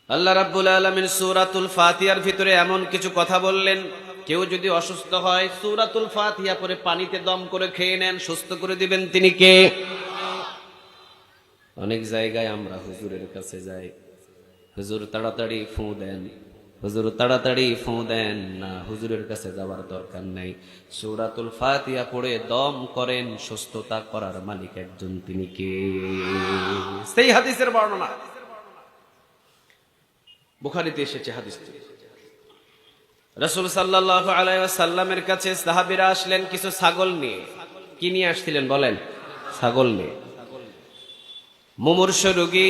আল্লাহ রাব্বুল আলামিন সূরাতুল ফাতিহার ভিতরে এমন কিছু কথা বললেন, কেউ যদি অসুস্থ হয় সূরাতুল ফাতিহা পড়ে পানিতে দম করে খেয়ে নেন, সুস্থ করে দিবেন তিনি কে? অনেক জায়গায় আমরা হুজুরের কাছে যাই, হুজুর তাড়াতাড়ি ফু দেন, হুজুর তাড়াতাড়ি ফু দেন। না, হুজুরের কাছে যাওয়ার দরকার নাই। সূরাতুল ফাতিহা পড়ে দম করেন, সুস্থতা করার মালিক একজন, তিনি কে? সেই হাদিসের বর্ণনা বুখারীতে এসেছে হাদিসটি। রাসূল সাল্লাল্লাহু আলাইহি ওয়াসাল্লামের কাছে সাহাবীরা আসলেন কিছু ছাগল নিয়ে। কি নিয়ে আসছিলেন বলেন? ছাগল নিয়ে। মুমূর্ষু রোগী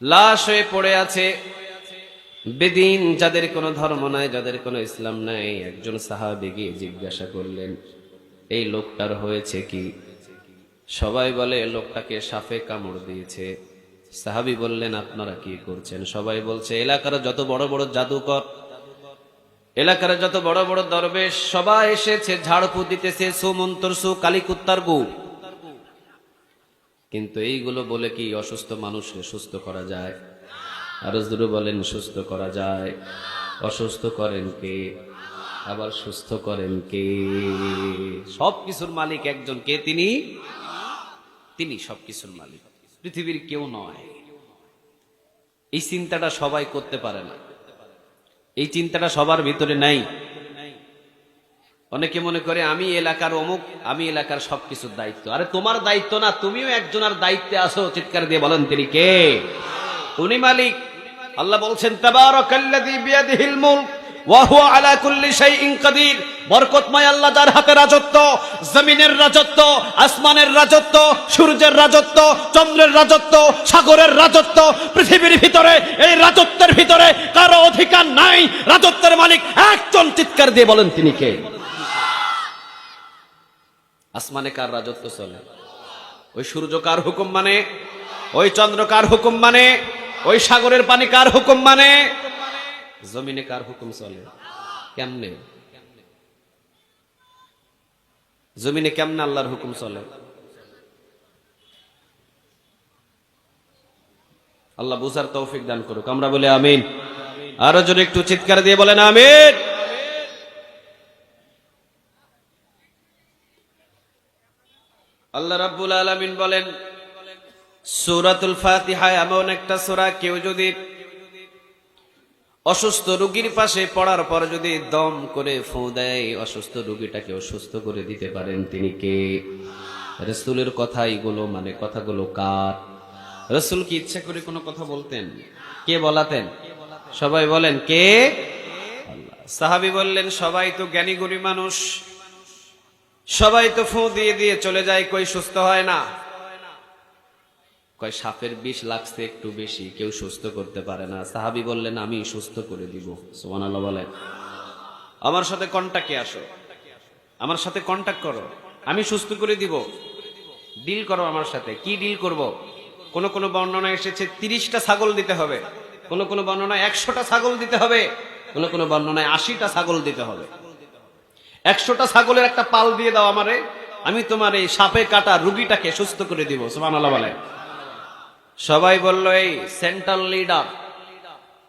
লাশ হয়ে পড়ে আছে, বেদিন, যাদের কোনো ধর্ম নাই, যাদের কোনো ইসলাম নাই। একজন সাহাবী গিয়ে জিজ্ঞাসা করলেন, এই লোকটার হয়েছে কি? সবাই বলে লোকটাকে সাপে কামড় দিয়েছে। সাহাবী বললেন, আপনারা কি করছেন? সবাই বলছে, এলাকার যত বড় বড় জাদুকর, এলাকার যত বড় বড় দরবেশ সবাই এসেছে, ঝাড়ফু দিতেছে, সুমন্তর সু কালিকুত্তার গু। কিন্তু এইগুলো বলে কি অসুস্থ মানুষকে সুস্থ করা যায়? আরো জোরে বলেন, সুস্থ করা যায়। অসুস্থ করেন কে? আবার সুস্থ করেন কে? সবকিছুর মালিক একজন, কে? তিনি তিনি সবকিছুর মালিক, পৃথিবীর কেউ নয়। এই চিন্তাটা সবাই করতে পারে না, এই চিন্তাটা সবার ভিতরে নাই। অনেকে মনে করে আমি এলাকার অমুক, আমি এলাকার সবকিছুর দায়িত্ব। আরে তোমার দায়িত্ব না, তুমিও একজনের দায়িত্বে আসো। চিৎকার দিয়ে বলেন, তিনি কে? উনি মালিক। আল্লাহ বলছেন, তাবারাকাল্লাযী বিয়াদিহিল মুলক ওয়া হুয়া আলা কুল্লি শাইইন কাদির। বরকতময় আল্লাহ, যার হাতে রাজত্ব, জমিনের রাজত্ব, আসমানের রাজত্ব, সূর্যের রাজত্ব, চন্দ্রের রাজত্ব, সাগরের রাজত্ব, পৃথিবীর ভিতরে এই রাজত্বের ভিতরে কারো অধিকার নাই। রাজত্বের মালিক একজন। চিৎকার দিয়ে বলেন, তিনি কে? আসমানে কার রাজত্ব চলে? ওই সূর্য কার হুকুম মানে? ওই চন্দ্র কার হুকুম মানে? ওই সাগরের পানি কার হুকুম মানে? জমিনে কার হুকুম চলে? কেমনে জমিনে, কেমনে আল্লাহর হুকুম চলে? আল্লাহ বুঝার তৌফিক দান করুক, আমরা বলি আমিন। আরো জোরে একটু চিৎকার দিয়ে বলেন আমিন। আল্লাহ রাব্বুল আলামিন বলেন, সূরাতুল ফাতিহা এমন একটা সূরা, কেউ যদি অসুস্থ রোগীর পাশে পড়ার পর যদি দম করে ফু দেয়, অসুস্থ রোগীটাকে সুস্থ করে দিতে পারেন, তিনি কে? রাসূলের কথা এগুলো, মানে কথাগুলো কার? রাসূল কি ইচ্ছা করে কোনো কথা বলতেন? কে বলাতেন? সবাই বলেন, কে? আল্লাহ। সাহাবী বললেন, সবাই তো জ্ঞানী গুণী মানুষ, সবাই তো ফু দিয়ে দিয়ে চলে যায়, কই সুস্থ হয় না। কয় সাপের বিষ লাগছে একটু বেশি, কেউ সুস্থ করতে পারে না। সাহাবী বললেন, আমি সুস্থ করে দিব। সুবহানাল্লাহ বলেন। আমার সাথে কন্টাক্টে আসো, আমার সাথে কন্টাক্ট করো, আমি সুস্থ করে দিব। ডিল করো আমার সাথে। কি ডিল করব? কোন কোন বর্ণনা এসেছে 30টা ছাগল দিতে হবে, কোন কোন বর্ণনায় 100টা ছাগল দিতে হবে, কোন কোন বর্ণনায় 80টা ছাগল দিতে হবে। 100টা ছাগলের একটা পাল দিয়ে দাও আমারে, আমি তোমার এই সাপে কাটা রুগীটাকে সুস্থ করে দিব। সুবহানাল্লাহ বলেন। সবাই বলল, এই সেন্ট্রাল লিডার,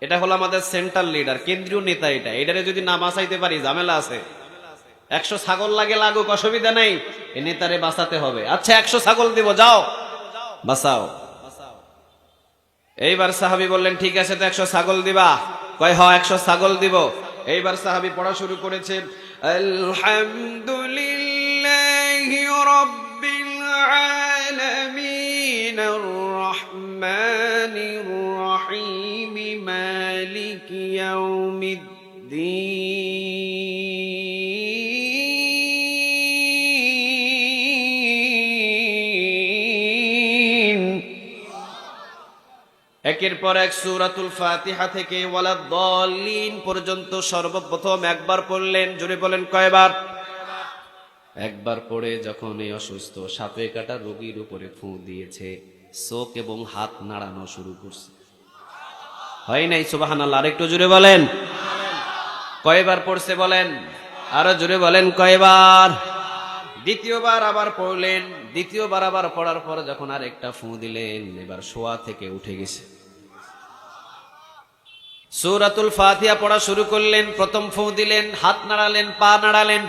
এটা হলো আমাদের সেন্ট্রাল লিডার, কেন্দ্রীয় নেতা। এটারে যদি না বাঁচাইতে পারি ঝামেলা আছে। 100 ছাগল লাগে লাগুক, অসুবিধা নেই, এই নেতারে বাঁচাতে হবে। আচ্ছা 100 ছাগল দিব, যাও বাঁচাও। এইবার সাহাবী বললেন, ঠিক আছে, তো 100 ছাগল দিবা? কয়, হ্যাঁ 100 ছাগল দিব। এইবার সাহাবী পড়া শুরু করেছে, আলহামদুলিল্লাহি রাব্বিল আলামিন الرحمن الرحيم مالك يوم الدين। একের পর এক সূরাতুল ফাতিহা থেকে ওয়ালাদ-দাল্লিন পর্যন্ত সর্বপ্রথম একবার পড়লেন। জোরে বলেন, কয়বার? একবার পড়ে যখন এই অসুস্থ সাপে কাটা রোগীর উপরে ফু দিয়েছে, চোখ এবং হাত নাড়ানো শুরু করছে। হয় নাই? সুবহানাল্লাহ। আরেকটু জোরে বলেন। কয়বার পড়ছে বলেন? আরো জোরে বলেন, কয়বার? দ্বিতীয়বার আবার পড়লেন। দ্বিতীয়বার আবার পড়ার পর যখন আরেকটা ফু দিলেন, এবার শোয়া থেকে উঠে গেছে। সূরাতুল ফাতিহা পড়া শুরু করলেন। প্রথম ফু দিলেন, হাত নাড়ালেন, পা নাড়ালেন।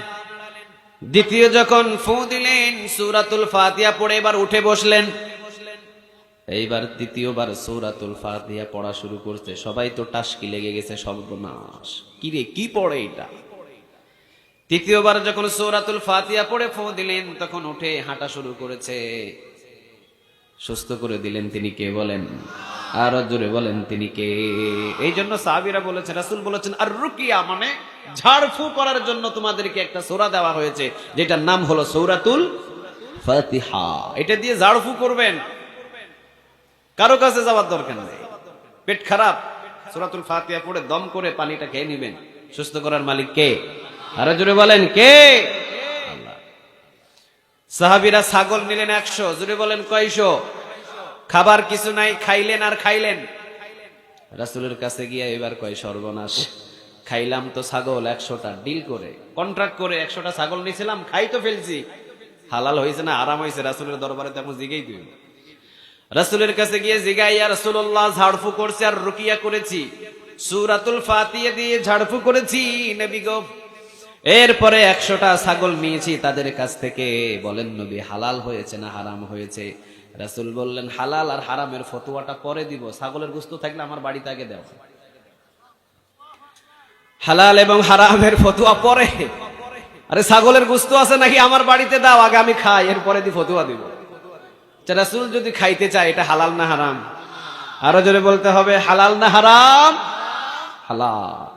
দ্বিতীয় যখন ফু দিলেন, সূরাতুল ফাতিহা পড়ে এবার উঠে বসলেন। এইবার তৃতীয়বার সূরাতুল ফাতিহা পড়া শুরু করছে। সবাই তো টাসকি লেগে গেছে, সর্বনাশ, কি রে, কি পড়ে এটা। তৃতীয়বার যখন সূরাতুল ফাতিহা পড়ে ফু দিলেন, তখন উঠে হাঁটা শুরু করেছে। সুস্থ করে দিলেন তিনি কে বলেন? আরো জোরে বলেন তিনি কে? এই জন্য সাহাবীরা বলেছেন, রাসূল বলেছেন, আর রুকিয়া মানে ঝাড়ফু করার জন্য তোমাদেরকে একটা সূরা দেওয়া হয়েছে, যেটার নাম হলো সূরাতুল ফাতিহা। এটা দিয়ে ঝাড়ফু করবেন, কারো কাছে যাওয়ার দরকার নেই। পেট খারাপ, সূরাতুল ফাতিহা পড়ে দম করে পানিটা খেয়ে নেবেন। সুস্থ করার মালিক কে? আরো জোরে বলেন কে? আল্লাহ। সাহাবীরা ছাগল নিলেন 100, জোরে বলেন কয়শো? খাবার কিছু নাই, খাইলেন আর খাইলেন। রাসূলের কাছে গিয়ে এবার কয় সর্বনাশ, খাইলাম তো ছাগল 100টা, ডিল করে কন্ট্রাক্ট করে 100টা ছাগল নিয়েছিলাম, খাই তো ফেলছি, হালাল হয়েছে না হারাম হয়েছে? রাসূলের দরবারে তো এখন জিগাই দিই। রাসূলের কাছে গিয়ে জিগাই, ইয়া রাসূলুল্লাহ, ঝাড়ফু করছি আর রুকিয়া করেছি, সূরাতুল ফাতিহা দিয়ে ঝাড়ফু করেছি নবী গো। এরপরে 100টা ছাগল নিয়েছি তাদের কাছ থেকে, বলেন নবী হালাল হয়েছে না হারাম হয়েছে? রাসূল বললেন, হালাল আর হারামের ফতোয়াটা পরে দিব, ছাগলের গোশত থাকলে আমার বাড়িতে আগে দাও। হালাল এবং হারামের ফতোয়া পরে? আরে ছাগলের গোশত আছে নাকি, আমার বাড়িতে দাও, আগে আমি খাই, এরপরে দি ফতোয়া দিব। রাসূল যদি খাইতে চায়, এটা হালাল না হারাম? আরো জোরে বলতে হবে, হালাল না হারাম? হালাল।